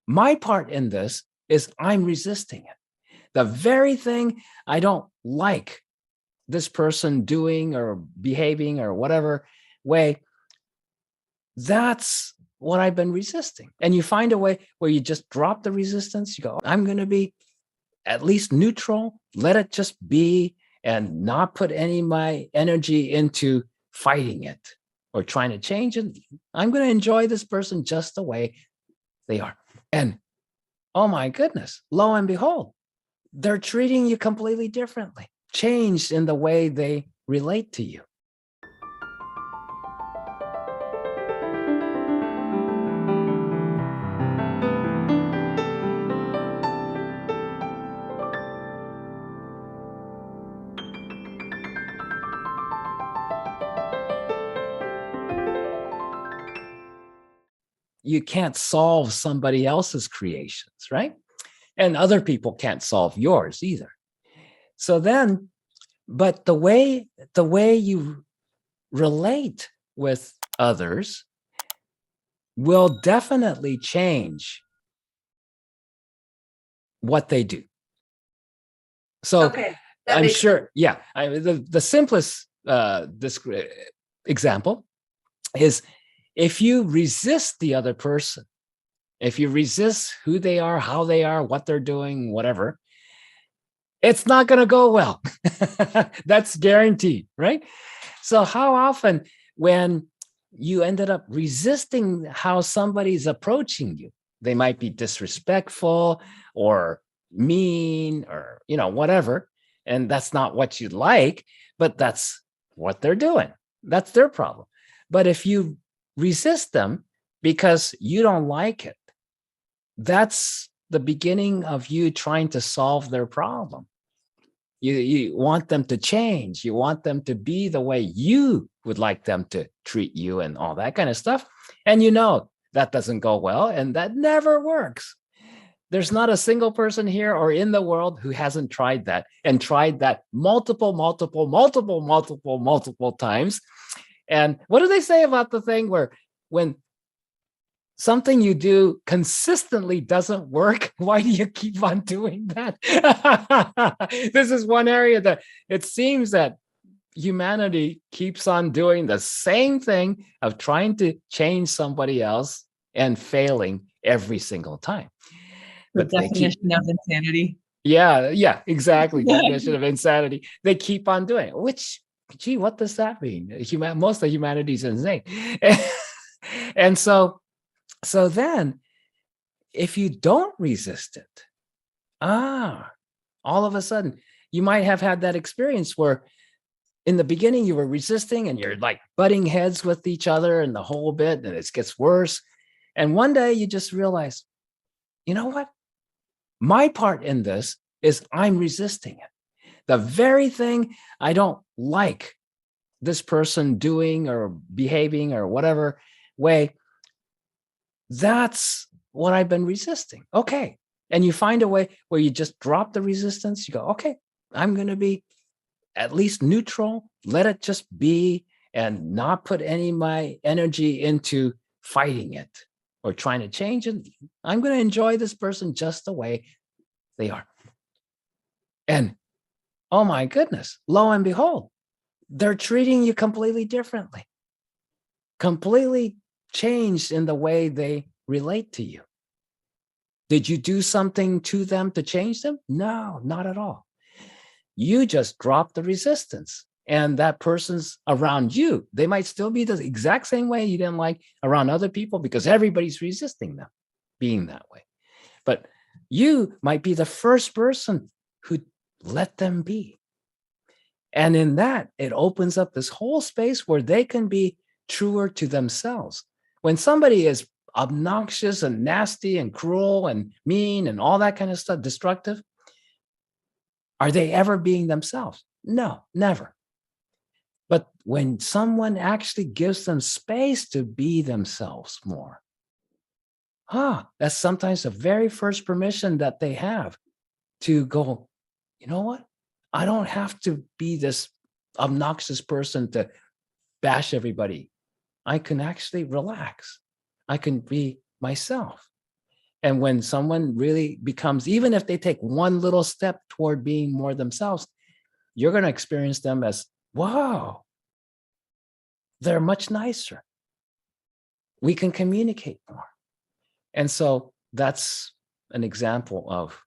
My part in this is I'm resisting it. The very thing I don't like this person doing or behaving or whatever way, that's what I've been resisting. And you find a way where you just drop the resistance. You go, I'm going to be at least neutral, let it just be, and not put any of my energy into fighting it or trying to change it. I'm going to enjoy this person just the way they are. And oh my goodness, lo and behold, they're treating you completely differently, changed in the way they relate to you. You can't solve somebody else's creations, right? And other people can't solve yours either. So then, but the way you relate with others will definitely change what they do. So Okay, I'm sure, yeah. The simplest example is if you resist the other person, if you resist who they are, how they are, what they're doing, whatever, it's not going to go well. That's guaranteed, right? So how often when you ended up resisting how somebody's approaching you, they might be disrespectful or mean or, whatever. And that's not what you like, but that's what they're doing. That's their problem. But if you resist them because you don't like it, that's the beginning of you trying to solve their problem. You want them to change. You want them to be the way you would like them to treat you and all that kind of stuff. And that doesn't go well and that never works. There's not a single person here or in the world who hasn't tried that and tried that multiple times. And what do they say about the thing where when something you do consistently doesn't work, why do you keep on doing that? This is one area that it seems that humanity keeps on doing the same thing of trying to change somebody else and failing every single time. The definition of insanity. Yeah, exactly. Definition of insanity. They keep on doing it, which, gee, what does that mean? Most of humanity is insane. And so then if you don't resist it, all of a sudden you might have had that experience where in the beginning you were resisting and you're like butting heads with each other and the whole bit, and it gets worse. And one day you just realize, you know what? My part in this is I'm resisting it. The very thing I don't like this person doing or behaving or whatever way, that's what I've been resisting. Okay. And you find a way where you just drop the resistance. You go, okay, I'm going to be at least neutral, let it just be, and not put any of my energy into fighting it or trying to change it. I'm going to enjoy this person just the way they are. And oh my goodness, lo and behold, they're treating you completely differently, completely changed in the way they relate to you. Did you do something to them to change them? No, not at all. You just drop the resistance, and that person's around you. They might still be the exact same way you didn't like around other people because everybody's resisting them being that way. But you might be the first person who let them be. And in that, it opens up this whole space where they can be truer to themselves. When somebody is obnoxious and nasty and cruel and mean and all that kind of stuff, destructive, are they ever being themselves? No, never. But when someone actually gives them space to be themselves more, that's sometimes the very first permission that they have to go, you know what? I don't have to be this obnoxious person to bash everybody. I can actually relax. I can be myself. And when someone really becomes, even if they take one little step toward being more themselves, you're going to experience them as, wow, they're much nicer. We can communicate more. And so that's an example of,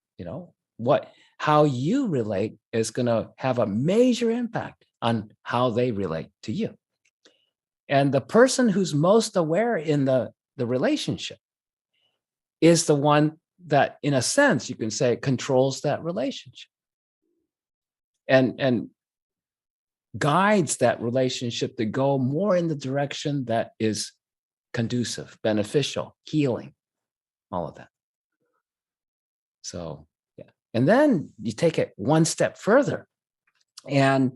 how you relate is going to have a major impact on how they relate to you. And the person who's most aware in the relationship is the one that, in a sense, you can say, controls that relationship and guides that relationship to go more in the direction that is conducive, beneficial, healing, all of that. So, yeah. And then you take it one step further, and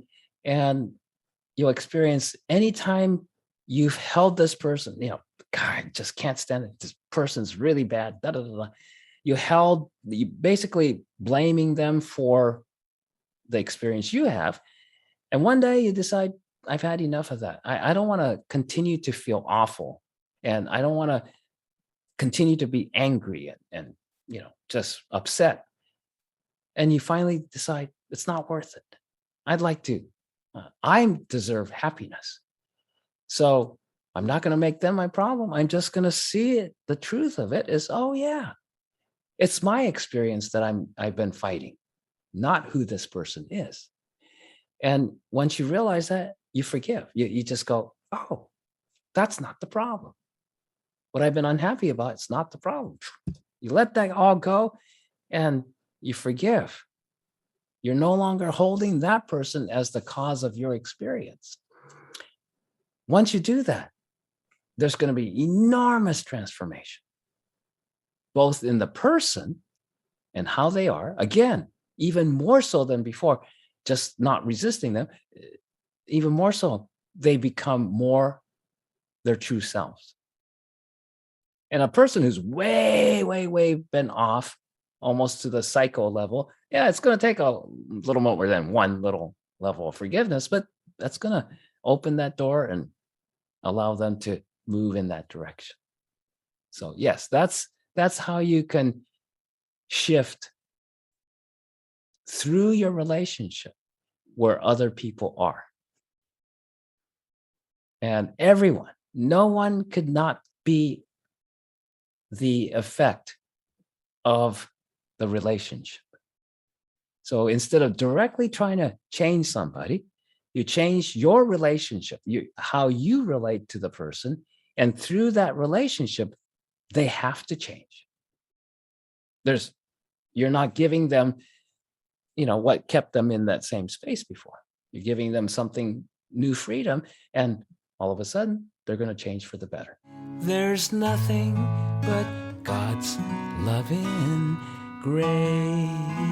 you'll experience anytime you've held this person, God, I just can't stand it. This person's really bad. Da, da, da, da. You basically blaming them for the experience you have. And one day you decide, I've had enough of that. I don't want to continue to feel awful. And I don't want to continue to be angry and just upset. And you finally decide it's not worth it. I'd like to, I deserve happiness. So I'm not going to make them my problem. I'm just going to see it. The truth of it is, oh yeah, it's my experience that I've been fighting, not who this person is. And once you realize that, you forgive. You just go, oh, that's not the problem. What I've been unhappy about, it's not the problem. You let that all go and you forgive. You're no longer holding that person as the cause of your experience. Once you do that, there's going to be enormous transformation, both in the person and how they are. Again, even more so than before, just not resisting them. Even more so, they become more their true selves. And a person who's way, way, way been off, almost to the psycho level, yeah, it's going to take a little more than one little level of forgiveness, but that's going to open that door and allow them to move in that direction. So yes, that's how you can shift through your relationship where other people are. And everyone, no one could not be the effect of the relationship. So instead of directly trying to change somebody, you change your relationship, how you relate to the person. And through that relationship, they have to change. You're not giving them, what kept them in that same space before. You're giving them something new, freedom, and all of a sudden, they're going to change for the better. There's nothing but God's loving grace.